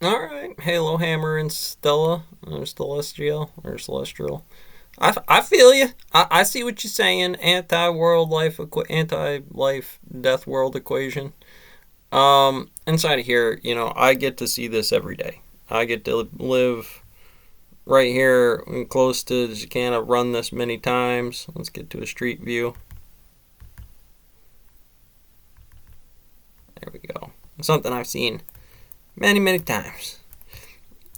All right, Halo Hammer and Stella or Celestial. I feel you. I see what you're saying. Anti life death world equation. Inside of here, I get to see this every day. I get to live right here and close to as you can. I've run this many times. Let's get to a street view. There we go. It's something I've seen many, many times.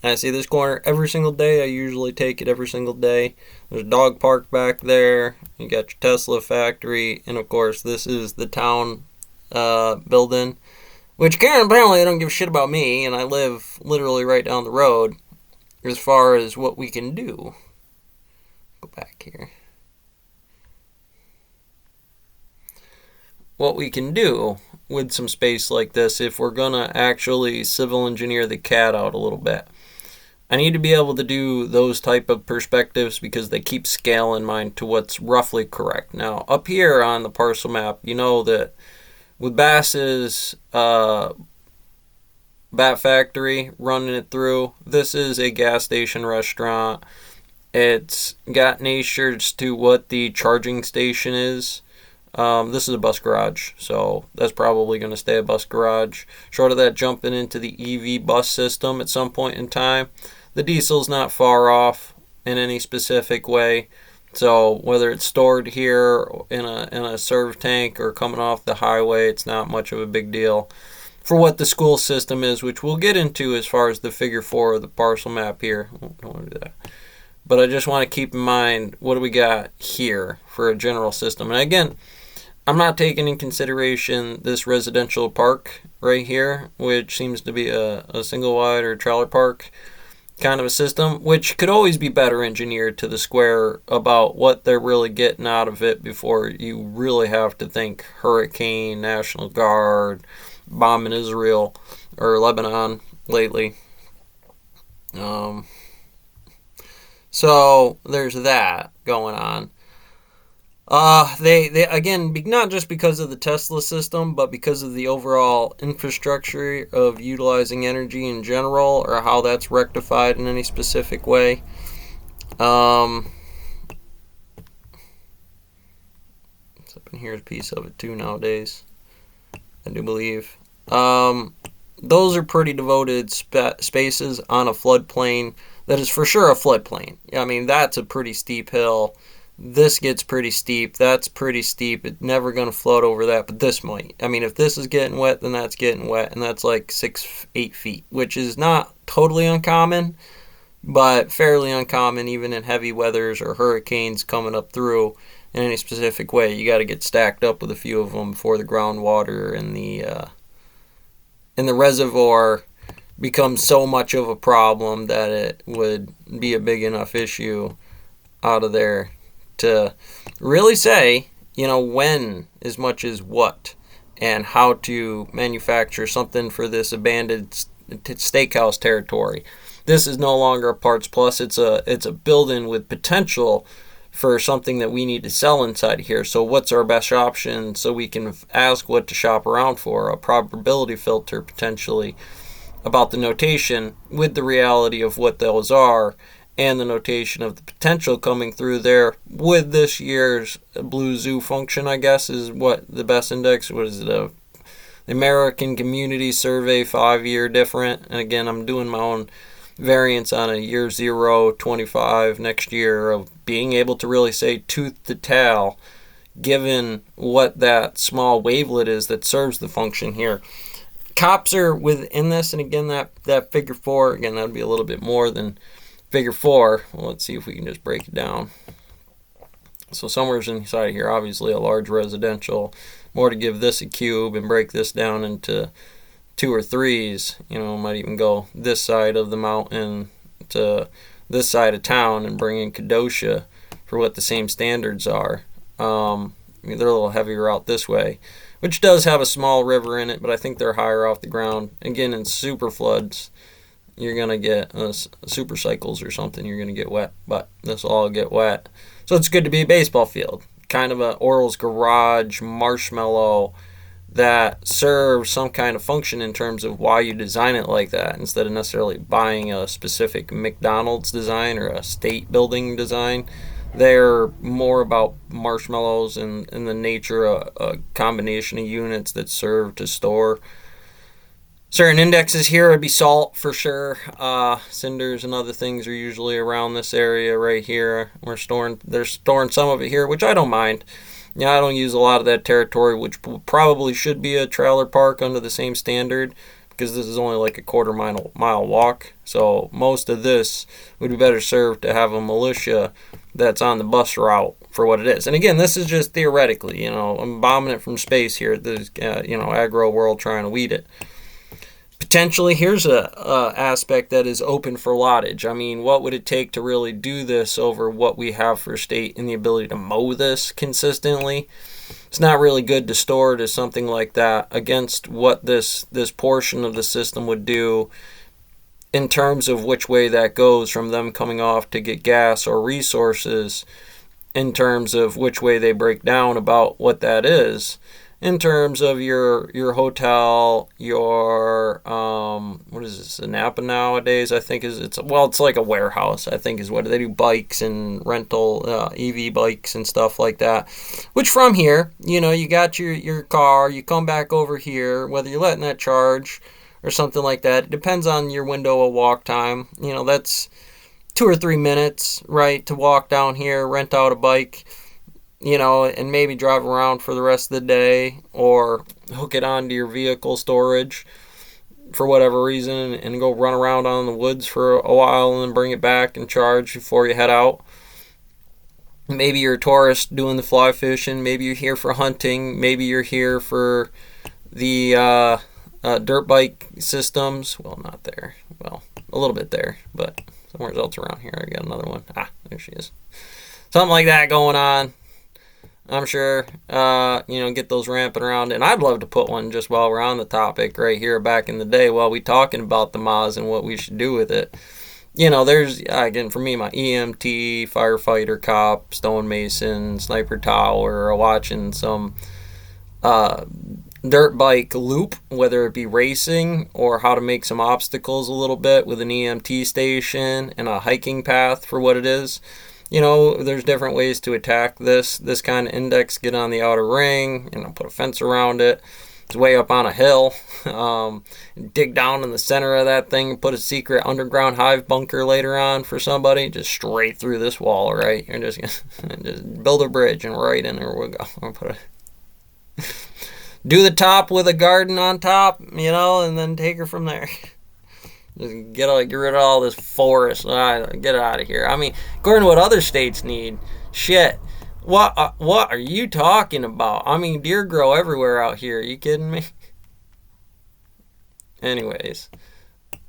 I see this corner every single day. I usually take it every single day. There's a dog park back there. You got your Tesla factory. And of course, this is the town building. Which Karen apparently don't give a shit about me. And I live literally right down the road as far as what we can do. Go back here. What we can do with some space like this if we're going to actually civil engineer the cat out a little bit. I need to be able to do those type of perspectives because they keep scaling mine to what's roughly correct. Now, up here on the parcel map, you know that with Bass's Bat Factory running it through, this is a gas station restaurant. It's got natures to what the charging station is. This is a bus garage, so that's probably going to stay a bus garage. Short of that, jumping into the EV bus system at some point in time. The diesel's not far off in any specific way. So whether it's stored here in a serve tank or coming off the highway, it's not much of a big deal for what the school system is, which we'll get into as far as the figure 4 of the parcel map here. Don't want to do that. But I just want to keep in mind, what do we got here for a general system? And again, I'm not taking in consideration this residential park right here, which seems to be a single wide or trailer park kind of a system, which could always be better engineered to the square about what they're really getting out of it before you really have to think hurricane, National Guard, bomb in Israel or Lebanon lately. So there's that going on. They again, not just because of the Tesla system, but because of the overall infrastructure of utilizing energy in general, or how that's rectified in any specific way. Up in here's a piece of it too nowadays, I do believe. Those are pretty devoted spaces on a floodplain that is for sure a floodplain. I mean, that's a pretty steep hill. This gets pretty steep. That's pretty steep. It's never going to float over that, but this might. I mean, if this is getting wet, then that's getting wet, and that's like 8 feet, which is not totally uncommon, but fairly uncommon even in heavy weathers or hurricanes coming up through in any specific way. You got to get stacked up with a few of them before the groundwater and the reservoir becomes so much of a problem that it would be a big enough issue out of there to really say, when as much as what and how to manufacture something for this abandoned steakhouse territory. This is no longer a parts plus. It's a building with potential for something that we need to sell inside here. So what's our best option so we can ask what to shop around for, a probability filter potentially about the notation with the reality of what those are and the notation of the potential coming through there with this year's Blue Zoo function, I guess, is what the best index. What is it? The American Community Survey 5-year different. And again, I'm doing my own variance on a year 0, 25 next year of being able to really say tooth to tail, given what that small wavelet is that serves the function here. Cops are within this, and again, that figure 4, again, that'd be a little bit more than figure 4. Well, let's see if we can just break it down. So somewhere inside here, obviously a large residential. More to give this a cube and break this down into 2 or 3s. Might even go this side of the mountain to this side of town and bring in Kenosha for what the same standards are. They're a little heavier out this way, which does have a small river in it, but I think they're higher off the ground. Again, in super floods, you're going to get super cycles or something, you're going to get wet, but this will all get wet. So it's good to be a baseball field. Kind of a Oral's Garage, marshmallow, that serve some kind of function in terms of why you design it like that, instead of necessarily buying a specific McDonald's design or a state building design. They're more about marshmallows and the nature of a combination of units that serve to store certain indexes. Here would be salt for sure. Cinders and other things are usually around this area right here. They're storing some of it here, which I don't mind. Yeah, I don't use a lot of that territory, which probably should be a trailer park under the same standard, because this is only like a quarter mile walk. So most of this would be better served to have a militia that's on the bus route for what it is. And again, this is just theoretically, I'm bombing it from space here. There's, agro world trying to weed it. Potentially, here's a aspect that is open for wattage. I mean, what would it take to really do this over what we have for state and the ability to mow this consistently? It's not really good to store it as something like that against what this portion of the system would do in terms of which way that goes from them coming off to get gas or resources, in terms of which way they break down about what that is. In terms of your hotel, your what is this, a Napa nowadays? I think it's like a warehouse. I think is what they do, bikes and rental EV bikes and stuff like that. Which from here, you got your car, you come back over here, whether you're letting that charge or something like that. It depends on your window of walk time. That's 2 or 3 minutes, right, to walk down here, rent out a bike, and maybe drive around for the rest of the day, or hook it onto your vehicle storage for whatever reason and go run around out in the woods for a while and then bring it back and charge before you head out. Maybe you're a tourist doing the fly fishing. Maybe you're here for hunting. Maybe you're here for the dirt bike systems. Well, not there. Well, a little bit there, but somewhere else around here. I got another one. There she is. Something like that going on, I'm sure. Get those ramping around. And I'd love to put one, just while we're on the topic right here back in the day, while we talking about the Maz and what we should do with it. There's, again, for me, my EMT, firefighter, cop, stonemason, sniper tower, watching some dirt bike loop, whether it be racing or how to make some obstacles a little bit with an EMT station and a hiking path for what it is. There's different ways to attack this kind of index. Get on the outer ring, put a fence around it. It's way up on a hill. Dig down in the center of that thing and put a secret underground hive bunker later on for somebody. Just straight through this wall, right? You're just build a bridge and right in there we'll go. Do the top with a garden on top, and then take her from there. Just get rid of all this forest. Get it out of here. I mean, according to what other states need, shit. What are you talking about? I mean, deer grow everywhere out here. Are you kidding me? Anyways,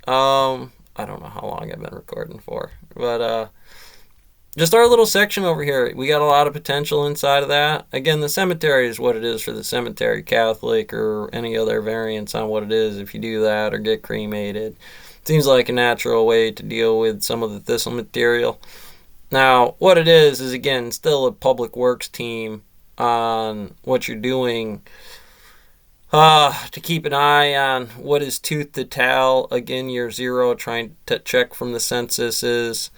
I don't know how long I've been recording for, but just our little section over here. We got a lot of potential inside of that. Again, the cemetery is what it is for the cemetery Catholic, or any other variants on what it is if you do that or get cremated. Seems like a natural way to deal with some of the thistle material. Now, what it is again, still a public works team on what you're doing to keep an eye on what is tooth to tail. Again, year 0, trying to check from the censuses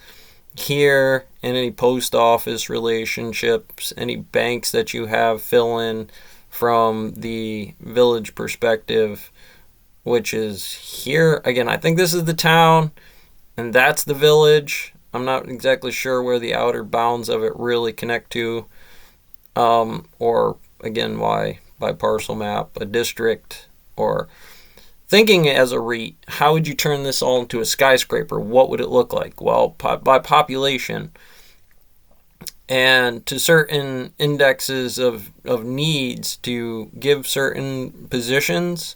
here, and any post office relationships, any banks that you have, fill in from the village perspective, which is here. Again, I think this is the town, and that's the village. I'm not exactly sure where the outer bounds of it really connect to, or again, why by parcel map, a district, or thinking as a REIT, how would you turn this all into a skyscraper? What would it look like? Well, by population and to certain indexes of needs to give certain positions.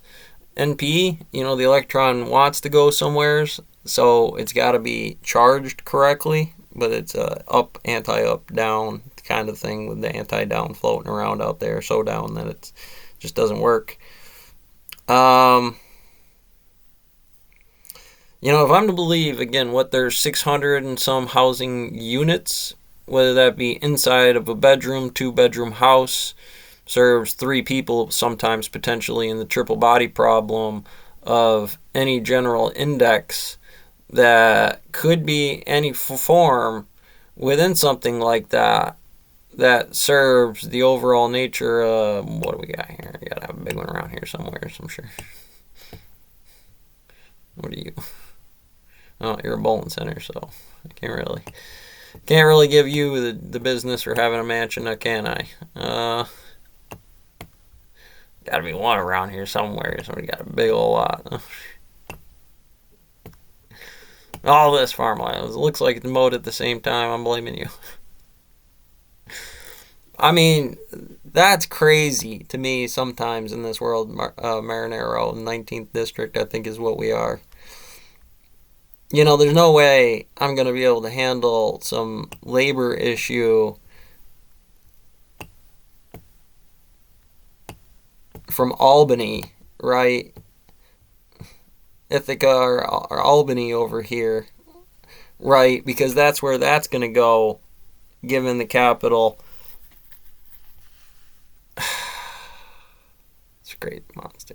NP, the electron wants to go somewheres, so it's got to be charged correctly, but it's a up, anti-up, down kind of thing, with the anti-down floating around out there, so down that it just doesn't work. If I'm to believe, again, what there's 600 and some housing units, whether that be inside of a bedroom, 2-bedroom house, serves 3 people, sometimes potentially in the triple body problem of any general index that could be any form within something like that that serves the overall nature of what do we got here? I gotta have a big one around here somewhere, I'm sure. What are you? Oh, you're a bowling center, so I can't really give you the business for having a mansion, can I? Gotta be one around here somewhere. Somebody got a big old lot. All this farmland. It looks like it's mowed at the same time. I'm blaming you. I mean, that's crazy to me sometimes in this world. Marinero, 19th District, I think is what we are. You know, there's no way I'm going to be able to handle some labor issue from Albany, right? Ithaca or Albany over here, right? Because that's where that's going to go, given the capital. It's a great monster.